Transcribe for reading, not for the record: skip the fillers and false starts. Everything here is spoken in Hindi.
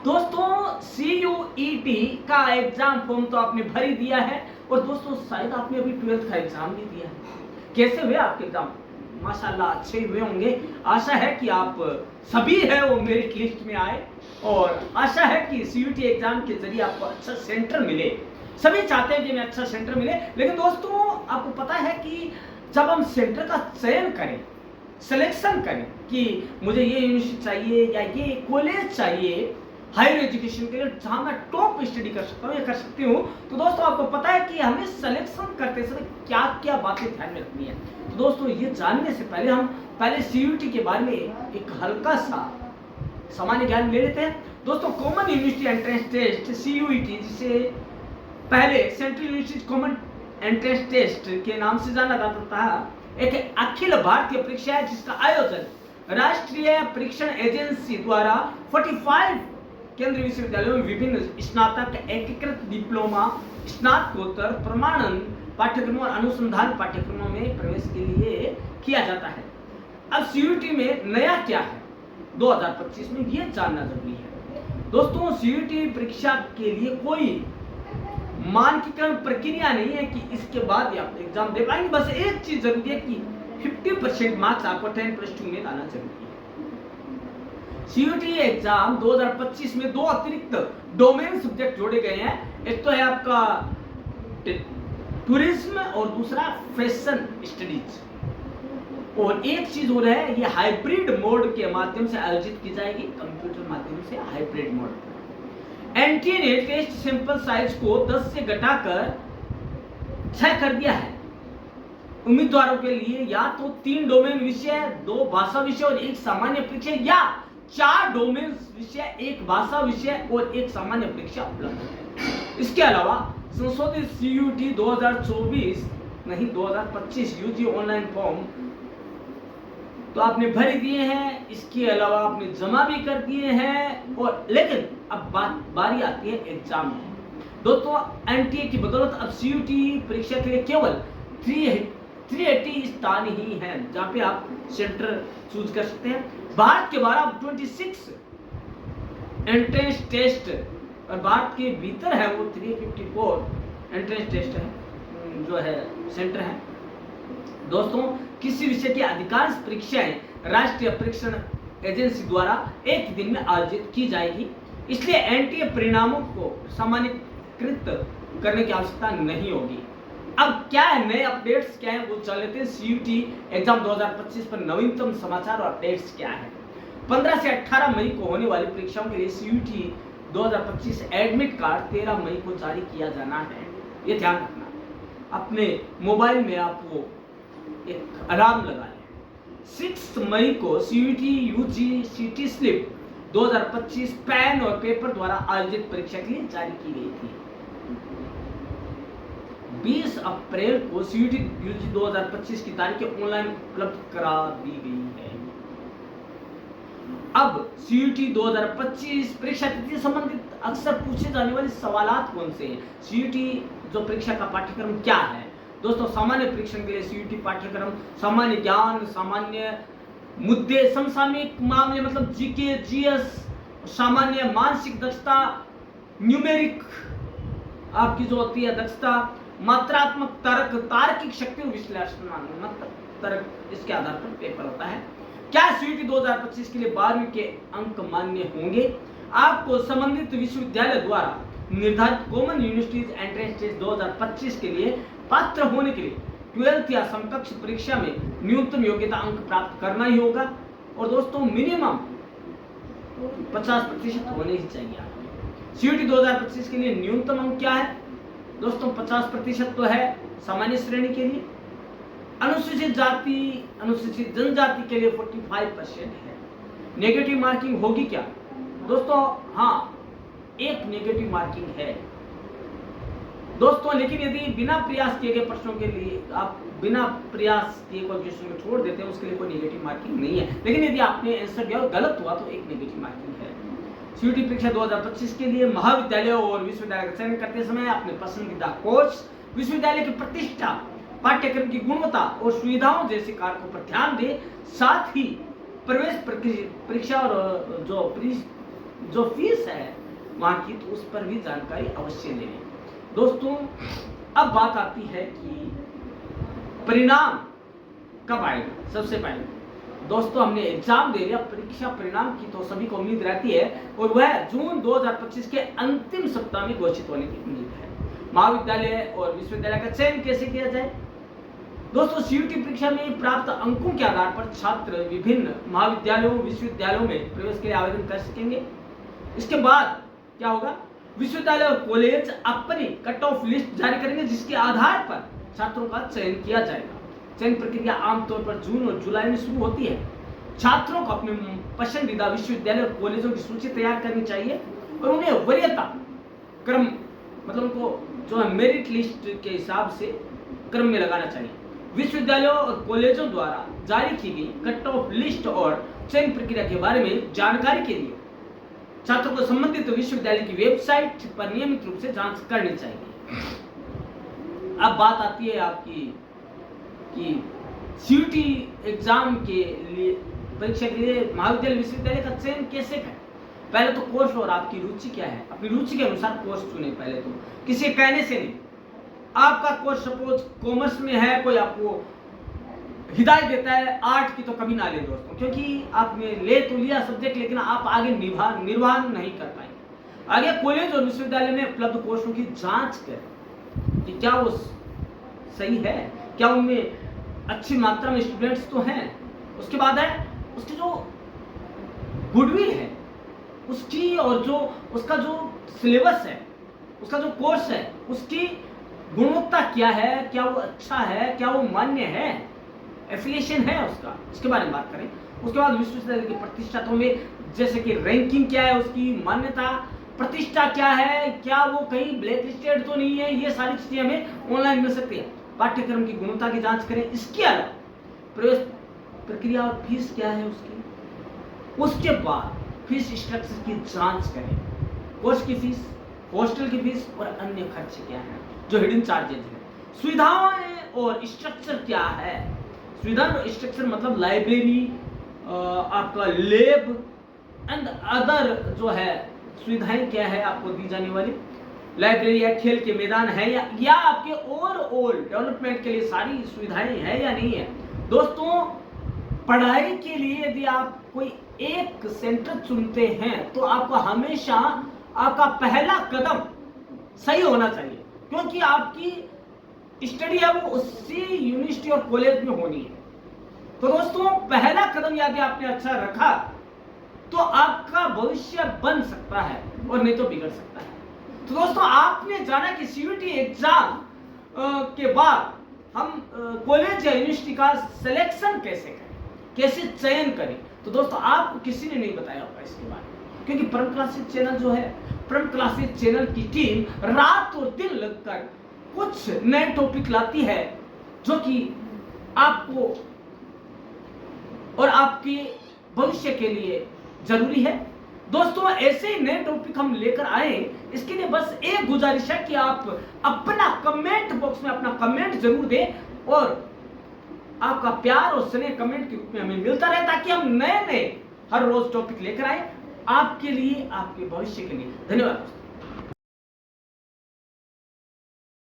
दोस्तों CUET का एग्जाम फॉर्म तो आपने भर ही दिया है और दोस्तों शायद आपने अभी 12th का एग्जाम भी दिया है। कैसे हुए आपके एग्जाम? माशाल्लाह अच्छे हुए होंगे। आशा है कि आप सभी है वो मेरिट लिस्ट में आए और आशा है कि CUET एग्जाम के जरिए आपको अच्छा सेंटर मिले। सभी चाहते हैं कि हमें अच्छा सेंटर मिले, लेकिन दोस्तों आपको पता है कि जब हम सेंटर का चयन करें, सिलेक्शन करें कि मुझे ये यूनिवर्सिटी चाहिए या ये कॉलेज चाहिए हायर एजुकेशन के लिए जहां मैं टॉप स्टडी कर सकता हूँ या कर सकती हूँ, तो दोस्तों आपको पता है कि हमें सिलेक्शन करते समय क्या क्या बातें ध्यान में रखनी है। तो दोस्तों ये जानने से पहले हम CUET के बारे में एक हल्का सा सामान्य ज्ञान ले लेते हैं। दोस्तों common university entrance test CUET, जिसे पहले central university common entrance test के नाम से जाना जाता था, एक अखिल भारतीय परीक्षा है जिसका आयोजन राष्ट्रीय परीक्षण एजेंसी द्वारा 45 केंद्रीय विश्वविद्यालयों में विभिन्न स्नातक, एकीकृत डिप्लोमा, स्नातकोत्तर, प्रमाणन पाठ्यक्रमों और अनुसंधान पाठ्यक्रमों में प्रवेश के लिए किया जाता है। अब CUET में नया क्या है 2025 में, ये जानना जरूरी है। दोस्तों CUET परीक्षा के लिए कोई मानकीकरण प्रक्रिया नहीं है कि इसके बाद ही आप एग्जाम दे पाएंगे। बस एक चीज जरूरी है कि 50% मार्क्स आपको 10+2 में लाना जरूरी है। CUET एग्जाम 2025 में 2 अतिरिक्त डोमेन सब्जेक्ट जोड़े गए हैं। एक तो है आपका टूरिज्म और दूसरा फैशन स्टडीज, और एक चीज और है, ये हाइब्रिड मोड के माध्यम से आयोजित की जाएगी, कंप्यूटर माध्यम से हाइब्रिड मोड। NTA ने टेस्ट सैंपल साइज को 10 से घटाकर 6 कर दिया है। उम्मीदवारों के लिए या तो 3 डोमेन विषय, 2 भाषा विषय और 1 सामान्य परीक्षा, या 4 डोमेन विषय, 1 भाषा विषय और 1 सामान्य परीक्षा उपलब्ध है। इसके अलावा संशोधित CUET 2024 नहीं 2025 UG ऑनलाइन फॉर्म तो आपने भर ही दिए हैं, इसके अलावा आपने जमा भी कर दिए हैं, और लेकिन अब बारी आती है एग्जाम की। दोस्तों NTA की बदौलत अब CUET परीक्षा के लिए केवल 380 स्थान ही हैं जहां पे आप सेंटर चूज कर सकते हैं। भारत के 26 एंट्रेंस टेस्ट और भारत के भीतर है वो 354 एंट्रेंस टेस्ट है जो है सेंटर है। दोस्तों किसी विषय की अधिकांश परीक्षाएं राष्ट्रीय परीक्षण एजेंसी द्वारा एक दिन में आयोजित की जाएगी, इसलिए NTA परिणामों को सामान्यकृत करने की आवश्यकता नहीं होगी। अब क्या है नए अपडेट्स क्या है वो चल लेते हैं। CUET एग्जाम 2025 पर नवीनतम समाचार और अपडेट्स क्या है। 15 से 18 मई को होने वाली परीक्षाओं के लिए CUET 2025 एडमिट कार्ड 13 मई को जारी किया जाना है, ये ध्यान रखना। अपने मोबाइल में आप वो एक अलार्म लगा लें। 6 मई को CUET UG CT slip 2025 pen और पेपर द्वारा आयोजित परीक्षा के लिए जारी की गई थी। 20 अप्रैल को CUET UG 2025 की तारीखें ऑनलाइन उपलब्ध करा दी गई है। अब CUET 2025 परीक्षा तिथि संबंधित अक्सर पूछे जाने वाले सवालात कौन से हैं? CUET जो परीक्षा का पाठ्यक्रम क्या है? दोस्तों सामान्य परीक्षण के लिए CUET पाठ्यक्रम सामान्य ज्ञान, सामान्य मुद्दे, समसामयिक मामले मतलब GK, GS, सामान्य मानसिक दक्षता, न्यूमेरिक आपकी जो होती है दक्षता, मात्रात्मक तर्क, तार्किक शक्ति और विश्लेषणात्मक तर्क, इसके आधार पर पेपर होता है। क्या CUET 2025 के लिए 12वीं के अंक मान्य होंगे? आपको संबंधित विश्वविद्यालय द्वारा निर्धारित कॉमन यूनिवर्सिटीज एंट्रेंस टेस्ट 2025 के लिए पात्र होने के लिए 12th या समकक्ष परीक्षा में न्यूनतम योग्यता अंक प्राप्त करना ही होगा, और दोस्तों मिनिमम 50% होने ही चाहिए। CUET 2025 के लिए न्यूनतम अंक क्या है दोस्तों? 50% तो है सामान्य श्रेणी के लिए, अनुसूचित जाति अनुसूचित जनजाति के लिए 45% है। नेगेटिव मार्किंग होगी क्या दोस्तों? हाँ, एक नेगेटिव मार्किंग है दोस्तों, लेकिन यदि बिना प्रयास किए गए प्रश्नों के लिए आप बिना प्रयास किए कोई क्वेश्चन को छोड़ देते हैं उसके लिए कोई नेगेटिव मार्किंग नहीं है, लेकिन यदि आपने आंसर दिया और गलत हुआ तो एक नेगेटिव मार्किंग है। CUET परीक्षा 2025 के लिए महाविद्यालयों और विश्वविद्यालय का चयन करते समय अपने पसंदीदा कोर्स, विश्वविद्यालय की प्रतिष्ठा, पाठ्यक्रम की गुणवत्ता और सुविधाओं जैसे कारकों पर ध्यान दें। साथ ही प्रवेश परीक्षा और जो जो फीस है वहाँ की, तो उस पर भी जानकारी अवश्य लें। दोस्तों अब बात आती है कि परिणाम कब आएगा। सबसे पहले दोस्तों हमने एग्जाम दे लिया, परीक्षा परिणाम की तो सभी को उम्मीद रहती है और वह जून 2025 के अंतिम सप्ताह में घोषित होने की उम्मीद है। महाविद्यालय और विश्वविद्यालय का चयन कैसे किया जाए। दोस्तों सीयूटी परीक्षा में प्राप्त अंकों के आधार पर छात्र विभिन्न महाविद्यालयों विश्वविद्यालयों में प्रवेश के लिए आवेदन कर सकेंगे। इसके बाद क्या होगा, विश्वविद्यालय और कॉलेज अपनी कट ऑफ लिस्ट जारी करेंगे, जिसके आधार पर छात्रों का चयन किया जाएगा। चयन प्रक्रिया आमतौर पर जून और जुलाई में शुरू होती है। छात्रों को अपने पसंदीदा विश्वविद्यालय और कॉलेजों की सूची तैयार करनी चाहिए और उन्हें वरीयता क्रम, मतलब उनको जो है मेरिट लिस्ट के हिसाब से क्रम में लगाना चाहिए। विश्वविद्यालयों और कॉलेजों द्वारा जारी की गई कट ऑफ लिस्ट और चयन प्रक्रिया के बारे में जानकारी के लिए छात्रों को संबंधित विश्वविद्यालय की वेबसाइट पर नियमित रूप से जांच करनी चाहिए। अब बात आती है आपकी कि सीयूटी एग्जाम के लिए परीक्षा के लिए महाविद्यालय विश्वविद्यालय का चयन कैसे करें। पहले तो कोर्स और आपकी रुचि क्या है, अपनी रुचि के अनुसार कोर्स चुने। पहले तो किसी कहने से नहीं, आपका कोर्स सपोज कॉमर्स में है, कोई आपको हिदायत देता है आर्ट की, तो कभी ना ले दोस्तों, क्योंकि आपने ले तो लिया सब्जेक्ट लेकिन आप आगे निर्वाह नहीं कर पाएंगे। आगे कॉलेज और विश्वविद्यालय में उपलब्ध कोर्सों की जांच करें कि क्या वो सही है, क्या उनमें अच्छी मात्रा में स्टूडेंट्स तो हैं। उसके बाद है उसकी जो गुडविल है उसकी, और जो उसका जो सिलेबस है, उसका जो कोर्स है, उसकी गुणवत्ता क्या है, क्या वो अच्छा है, क्या वो मान्य है, एफिलिएशन है उसका, इसके बारे में बात करें। उसके बाद विश्वविद्यालय की प्रतिष्ठा तो में जैसे कि रैंकिंग क्या है, उसकी मान्यता प्रतिष्ठा क्या है, क्या वो कहीं ब्लैक लिस्टेड तो नहीं है, ये सारी चीजें हमें ऑनलाइन मिल सकती है। पाठ्यक्रम की गुणवत्ता की जांच करें। इसके अलावा प्रवेश प्रक्रिया और फीस क्या है उसकी। उसके बाद फीस स्ट्रक्चर की जांच करें, कोर्स की फीस, हॉस्टल की फीस और अन्य खर्च क्या है, जो हिडन चार्जेज है। सुविधाएं और स्ट्रक्चर क्या है। सुविधा और स्ट्रक्चर मतलब लाइब्रेरी, आपका लैब एंड अदर जो है सुविधाएं क्या है आपको दी जाने वाली। लाइब्रेरी है, खेल के मैदान है या आपके ओवरऑल डेवलपमेंट के लिए सारी सुविधाएं है या नहीं है। दोस्तों पढ़ाई के लिए यदि आप कोई एक सेंटर चुनते हैं तो आपको हमेशा आपका पहला कदम सही होना चाहिए, क्योंकि आपकी स्टडी है वो उसी यूनिवर्सिटी और कॉलेज में होनी है। तो दोस्तों पहला कदम यदि आपने अच्छा रखा तो आपका भविष्य बन सकता है और नहीं तो बिगड़ सकता है। तो दोस्तों आपने जाना कि सीयूटी एग्जाम के बाद हम कॉलेज या यूनिवर्सिटी का सिलेक्शन कैसे करें, कैसे चयन करें। तो दोस्तों आपको किसी ने नहीं बताया होगा इसके बारे में, क्योंकि परम क्लासेस चैनल जो है, परम क्लासेस चैनल की टीम रात और दिन लगकर कुछ नए टॉपिक लाती है जो कि आपको और आपके भविष्य के लिए जरूरी है। दोस्तों ऐसे ही नए टॉपिक हम लेकर आए, इसके लिए बस एक गुजारिश है कि आप अपना कमेंट बॉक्स में अपना कमेंट जरूर दें और आपका प्यार और स्नेह कमेंट के रूप में हमें मिलता रहे, ताकि हम नए नए हर रोज टॉपिक लेकर आए आपके लिए, आपके भविष्य के लिए। धन्यवाद।